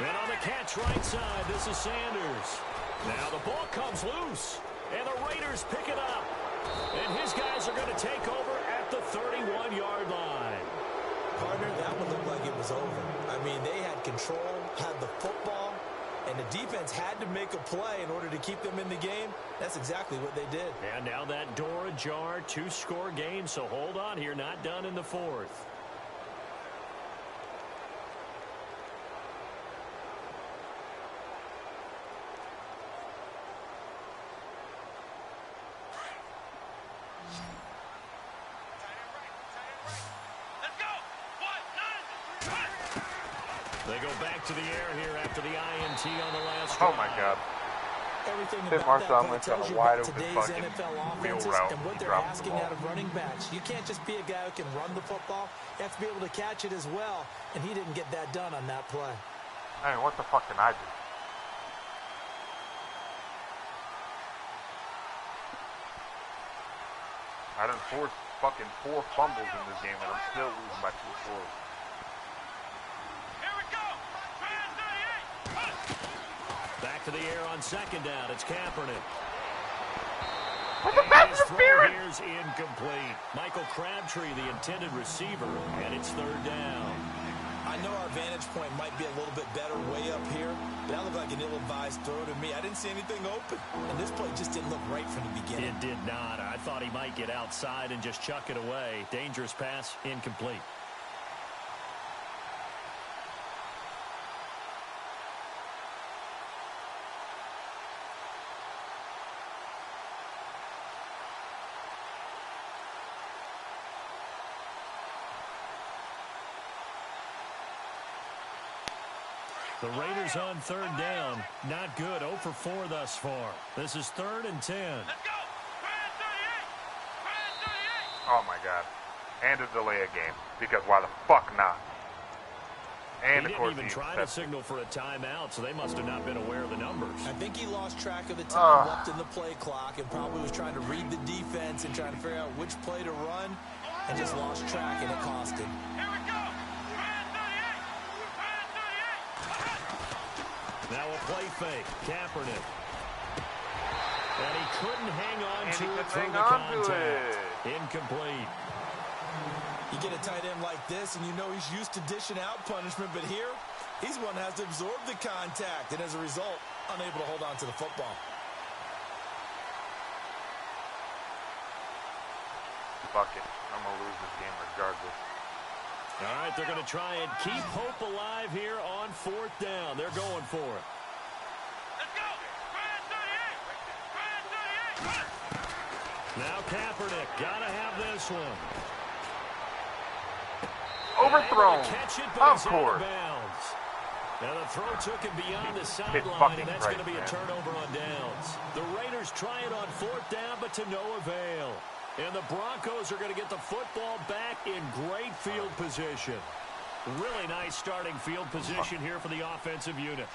And on the catch right side, this is Sanders. Now the ball comes loose. And the Raiders pick it up. And his guys are going to take over at the 31-yard line. Partner, that one looked like it was over. I mean, they had control, had the football, and the defense had to make a play in order to keep them in the game. That's exactly what they did. And now that door ajar, 2-score game, so hold on here, not done in the 4th. They go back to the air here after the INT on the last drive. Oh my God. Everything Tim about that play went tells to a you wide about open today's fucking NFL wheel offenses route. and what He they're dropped the asking ball. out of running backs. You can't just be a guy who can run the football. You have to be able to catch it as well, and he didn't get that done on that play. I mean, what the fuck can I do? I done forced fucking 4 fumbles in this game, and I'm still losing by 2 scores. Here we go. Try 38. Back to the air on second down. It's Kaepernick. What the fuck interference? Here's incomplete. Michael Crabtree, the intended receiver, and it's third down. I know our vantage point might be a little bit better way up here, but that looked like an ill-advised throw to me. I didn't see anything open, and this play just didn't look right from the beginning. It did not. I thought he might get outside and just chuck it away. Dangerous pass, incomplete. The Raiders on third down. Not good. 0 for 4 thus far. This is 3rd and 10. Let's go. Try 38. Try 38. Oh my god. And a delay a game. Because why the fuck not? And He of course didn't even try to signal for a timeout, so they must have not been aware of the numbers. I think he lost track of the time left in the play clock and probably was trying to read the defense and trying to figure out which play to run and just lost track, and it cost him. Here we go. Try 38. Try 38. Now a play fake. Kaepernick. And he couldn't hang on And to he it couldn't through hang the on to contact. it. Incomplete. You get a tight end like this, and you know he's used to dishing out punishment, but here, he's one that has to absorb the contact, and as a result, unable to hold on to the football. Fuck it. I'm going to lose this game regardless. All right, they're going to try and keep hope alive here on 4th down. They're going for it. Let's go. Try 38. Try 38. Now Kaepernick. Got to have this one. Overthrown. Catch it, but Of it's out course. bounds. Now the throw took him beyond the Hit sideline, fucking and that's right, going to be a man. turnover on downs. The Raiders try it on 4th down, but to no avail. And the Broncos are going to get the football back in great field position. Really nice starting field position here for the offensive unit.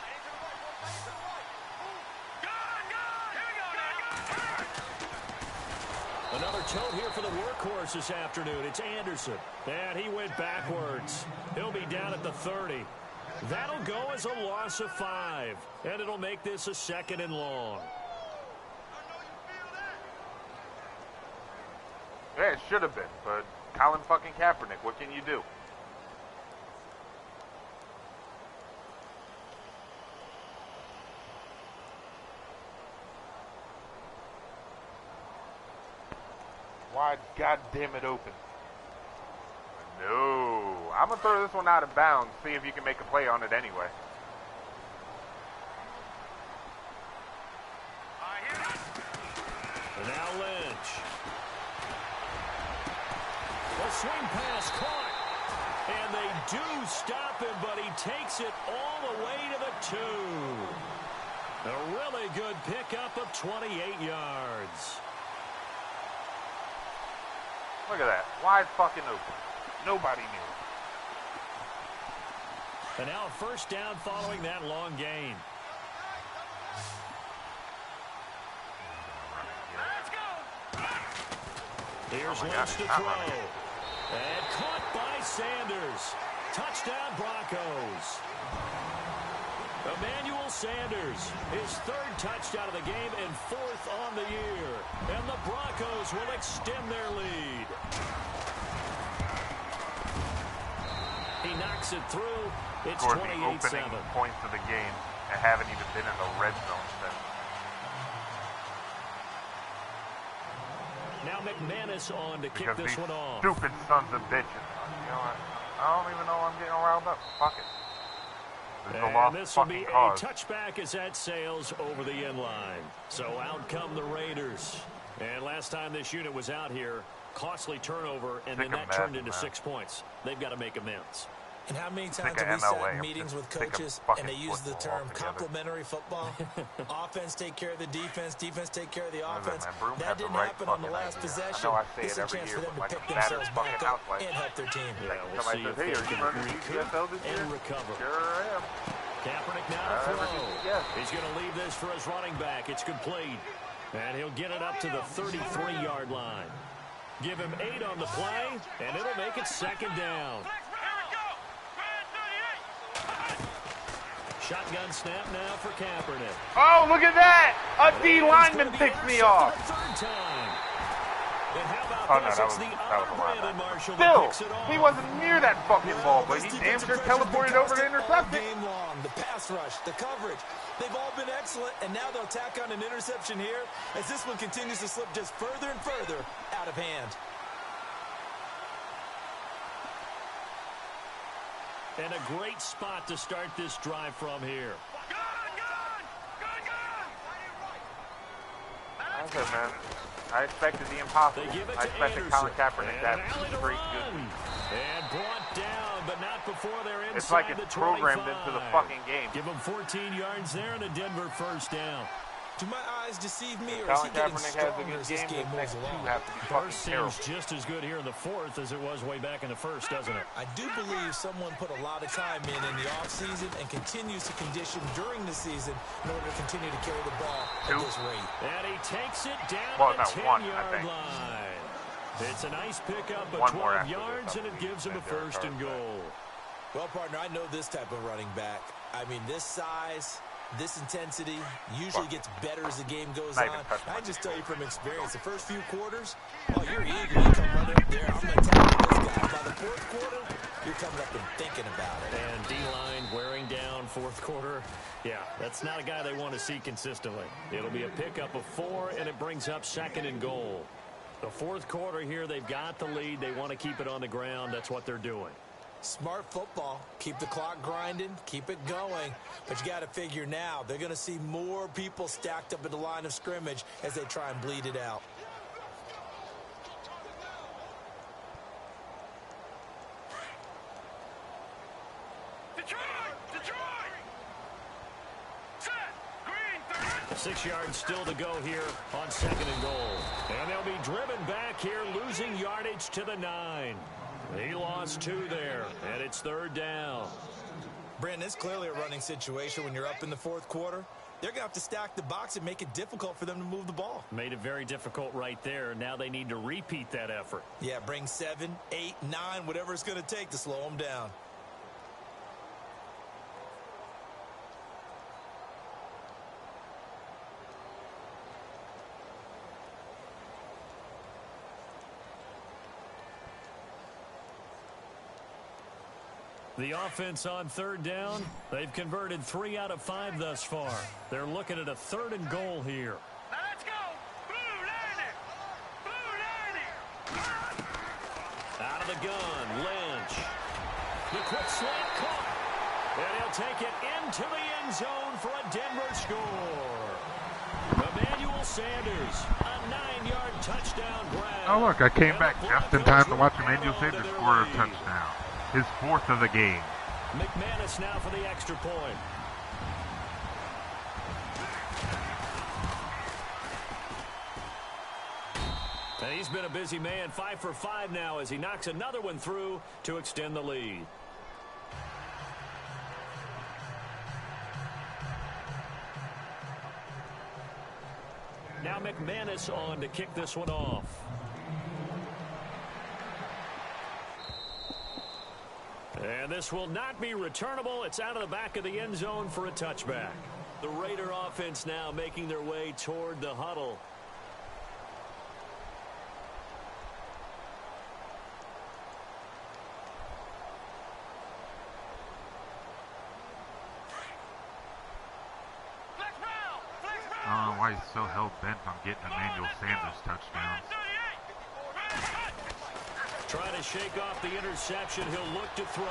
Another tote here for the workhorse this afternoon. It's Anderson. And he went backwards. He'll be down at the 30. That'll go as a loss of 5. And it'll make this a 2nd and long. Yeah, it should have been, but Colin fucking Kaepernick, what can you do? Wide goddamn it open. No. I'm going to throw this one out of bounds, see if you can make a play on it anyway. And now Lynch. A swing pass caught. And they do stop him, but he takes it all the way to the 2. A really good pickup of 28 yards. Look at that. Wide fucking open. Nobody knew. And now a 1st down following that long gain. Let's go. Here's Oh my Lynch God, to not throw. running. And caught by Sanders. Touchdown Broncos. Emmanuel Sanders, his 3rd touchdown of the game and 4th on the year. And the Broncos will extend their lead. He knocks it through. It's Scored the opening 28-7. points of the game and haven't even been in the red zone since. Now McManus on to kick Because this these one off. stupid sons of bitches. You know what? I don't even know I'm getting riled up. Fuck it. This is a And lost this will fucking be cause. a touchback as that sails over the end line. So out come the Raiders. And last time this unit was out here, costly turnover, and then Sick of that turned mess, into man. 6 points. They've got to make amends. And how many Sick times of have we sat MLA. in I'm meetings just with sick of coaches fucking and they use the football term altogether. complementary football? Offense take care of the defense, defense take care of the Listen, offense. man, Broom That had the didn't right happen on the fucking last idea. possession. I know I say This it is a every chance year, for them but to like pick a battered themselves back fucking up house, and help their team. Yeah, we'll Somebody see if says, hey, they are you can running recoup GGFL this year? and recover. Sure am. Kaepernick now to throw. Yes. He's going to leave this for his running back. It's complete. And he'll get it up to the 33-yard line. Give him 8 on the play, and it'll make it second down. Shotgun snap now for Kaepernick. Oh, look at that! A D lineman picks me off. Oh, no, that was a lineman. Still, he wasn't near that fucking ball, but he damn sure teleported over to intercept it. Game long, the pass rush, the coverage, they've all been excellent, and now they'll tack on an interception here as this one continues to slip just further and further out of hand. And a great spot to start this drive from here. I said, man, I expected the impossible. I expected Colin Kaepernick to have 2 straight good weeks. And brought down, but not before they're inside. It's like it's programmed into the fucking game. Give him 14 yards there and a Denver first down. Do my eyes deceive me, or is Colin he getting Kaepernick has a stronger good as this game. game The moves next 2 along? have to be fucking First terrible. seems just as good here in the fourth as it was way back in the first, doesn't it? I do believe someone put a lot of time in the offseason and continues to condition during the season in order to continue to carry the ball at this rate. And he takes it down Well, the no, 10-yard line. It's a nice pickup of 12 yards, and it gives him a first and goal. Well, partner, I know this type of running back. I mean, this size, this intensity usually gets better as the game goes on. I just tell you from experience, the first few quarters, oh, you're eager. You come running up there. I'm going to tackle this guy. By the fourth quarter, you're coming up and thinking about it. And D-line wearing down fourth quarter. Yeah, that's not a guy they want to see consistently. It'll be a pickup of 4, and it brings up second and goal. The fourth quarter here, they've got the lead. They want to keep it on the ground. That's what they're doing. Smart football. Keep the clock grinding. Keep it going. But you got to figure now, they're going to see more people stacked up at the line of scrimmage as they try and bleed it out. Detroit! Set! Green, 6 yards still to go here on second and goal. And they'll be driven back here, losing yardage to the 9. He lost 2 there, and it's third down. Brandon, it's clearly a running situation when you're up in the fourth quarter. They're going to have to stack the box and make it difficult for them to move the ball. Made it very difficult right there. Now they need to repeat that effort. Yeah, bring 7, 8, 9, whatever it's going to take to slow them down. The offense on third down, they've converted 3 out of 5 thus far. They're looking at a third and goal here. Now let's go! Blue Lightning! Blue Lightning! Out of the gun, Lynch. The quick slant caught. And he'll take it into the end zone for a Denver score. Emmanuel Sanders, a 9-yard touchdown grab. Oh, look, I came back just in time to watch Emmanuel Sanders score a touchdown. His 4th of the game. McManus now for the extra point. And he's been a busy man, 5 for 5 now as he knocks another one through to extend the lead. Now McManus on to kick this one off. And this will not be returnable. It's out of the back of the end zone for a touchback. The Raider offense now making their way toward the huddle. I don't know why he's so hell-bent on getting Emmanuel Sanders touchdown. Trying to shake off the interception. He'll look to throw.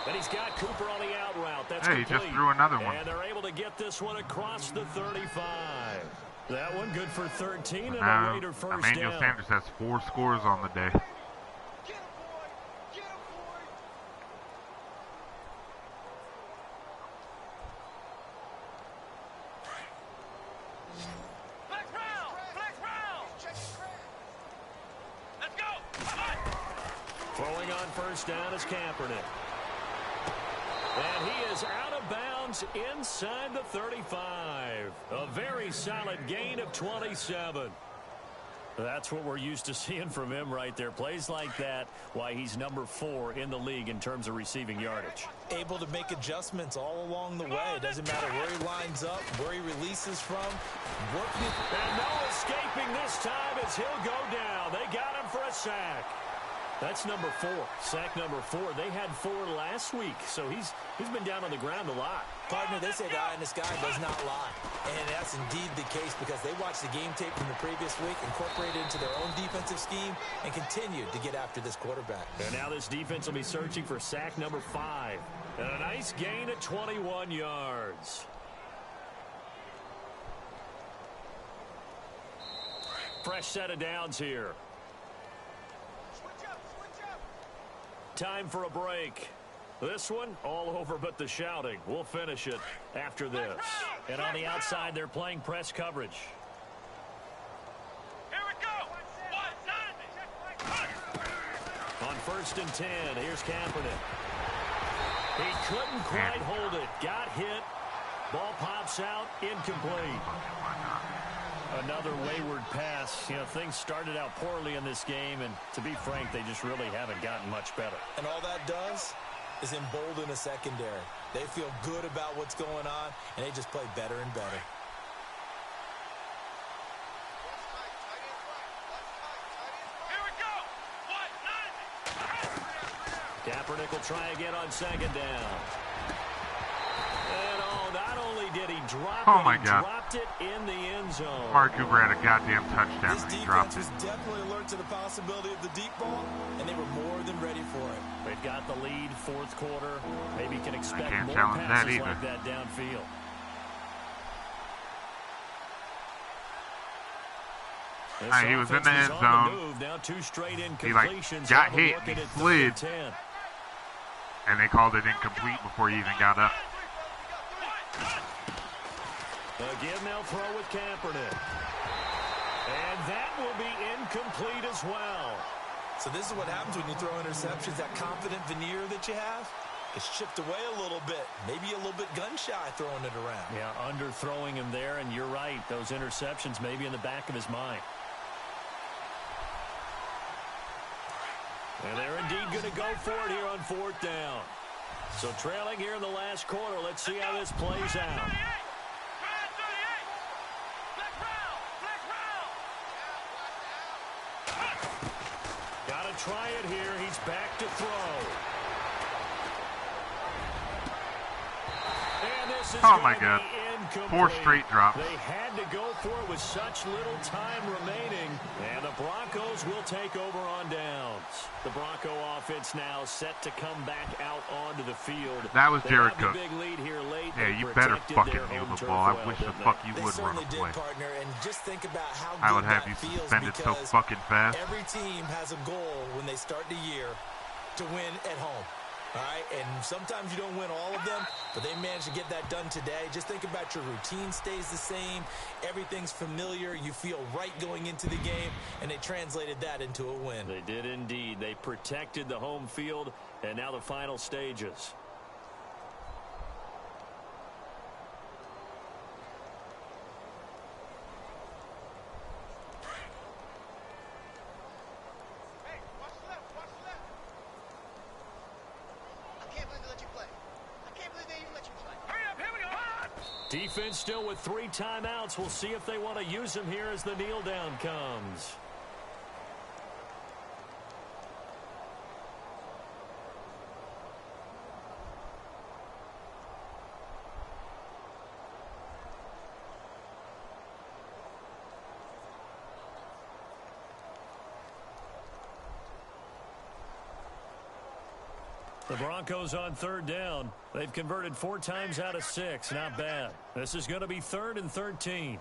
And he's got Cooper on the out route. That's hey, he just threw another one. And they're able to get this one across the 35. That one good for 13 and now, a Raider first Emmanuel down. Sanders has 4 scores on the day. Throwing on first down is Kaepernick. And he is out of bounds inside the 35. A very solid gain of 27. That's what we're used to seeing from him right there. Plays like that, why he's number 4 in the league in terms of receiving yardage. Able to make adjustments all along the way. It doesn't matter where he lines up, where he releases from. And no escaping this time as he'll go down. They got him for a sack. That's number 4. Sack number 4. They had 4 last week, so he's been down on the ground a lot. Partner, they say the eye in the sky does not lie. And that's indeed the case because they watched the game tape from the previous week, incorporated it into their own defensive scheme, and continued to get after this quarterback. And now this defense will be searching for sack number 5. And a nice gain of 21 yards. Fresh set of downs here. Time for a break. This one, all over but the shouting. We'll finish it after this. And on the outside, they're playing press coverage. Here we go. 190. On 1st and 10, here's Kaepernick. He couldn't quite hold it. Got hit. Ball pops out. Incomplete. Another wayward pass. You know, things started out poorly in this game, and to be frank, they just really haven't gotten much better. And all that does is embolden a secondary. They feel good about what's going on, and they just play better and better. Here we go. 190. Kaepernick will try again on 2nd down. And not only did he drop Oh it, my he God. dropped it in the end zone. Mark Cooper had a goddamn touchdown This and he defense dropped it. was definitely alert to the possibility of the deep ball, and they were more than ready for it. They've got the lead, 4th quarter. Maybe can expect can't more challenge that passes either. like that downfield. This He was in offense the end on zone. move. Now 2 straight He like incompletions. got Have them hit and looking he at 3rd slid, and 10. and they called it incomplete before he even got up. Again, they'll throw with Kaepernick. And that will be incomplete as well. So this is what happens when you throw interceptions. That confident veneer that you have, it's chipped away a little bit. Maybe a little bit gun-shy throwing it around. Yeah, underthrowing him there, and you're right. Those interceptions may be in the back of his mind. And they're indeed going to go for it here on 4th down. So trailing here in the last quarter. Let's see how this plays out. Got to try it here. He's back to throw. And this is Oh my gonna God. be incomplete. 4 straight drops. They had to go for it with such little time remaining. And the Broncos will take over on downs. The Bronco offense now set to come back out onto the field. That was They Jared had the Cook. big lead here late. Yeah, They you better protected fucking their kneel home the turf ball. I well, wish the didn't they? fuck you They would run certainly a did, play. partner, and just think about how I good would have that you feels suspended so because fucking fast. every team has a goal when they start the year to win at home. All right, and sometimes you don't win all of them, but they managed to get that done today. Just think about your routine stays the same. Everything's familiar. You feel right going into the game, and they translated that into a win. They did indeed. They protected the home field, and now the final stages. Hey, watch the left, watch the left. I can't believe they let you play. I can't believe they even let you play. Hurry up, here we go. Defense still with 3 timeouts. We'll see if they want to use them here as the kneel down comes. The Broncos on 3rd down. They've converted 4 times out of 6. Not bad. This is going to be 3rd and 13.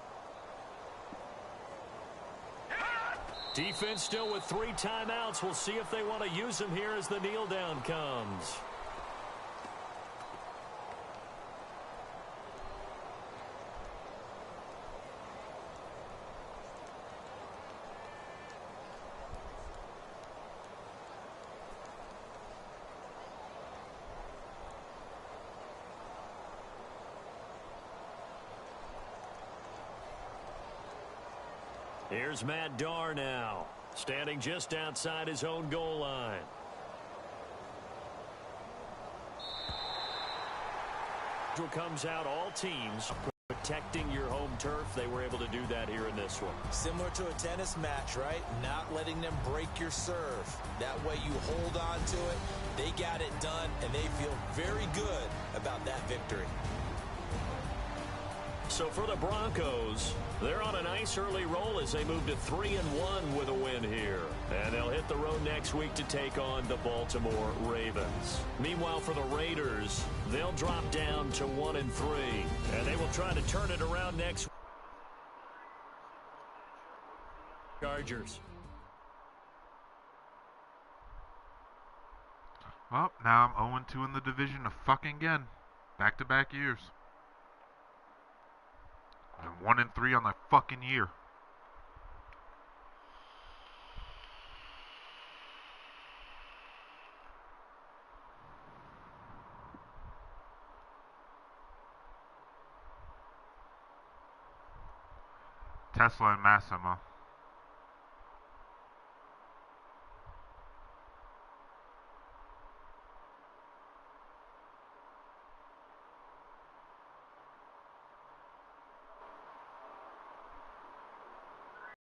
Defense still with 3 timeouts. We'll see if they want to use them here as the kneel down comes. Here's Matt Darr now, standing just outside his own goal line. Comes out all teams protecting your home turf. They were able to do that here in this one. Similar to a tennis match, right? Not letting them break your serve. That way you hold on to it. They got it done, and they feel very good about that victory. So for the Broncos, they're on a nice early roll as they move to 3-1 with a win here. And they'll hit the road next week to take on the Baltimore Ravens. Meanwhile, for the Raiders, they'll drop down to 1-3. And they will try to turn it around next week. Chargers. Well, now I'm 0-2 in the division fucking again. Back-to-back years. And 1-3 on the fucking year. Tesla and Massimo.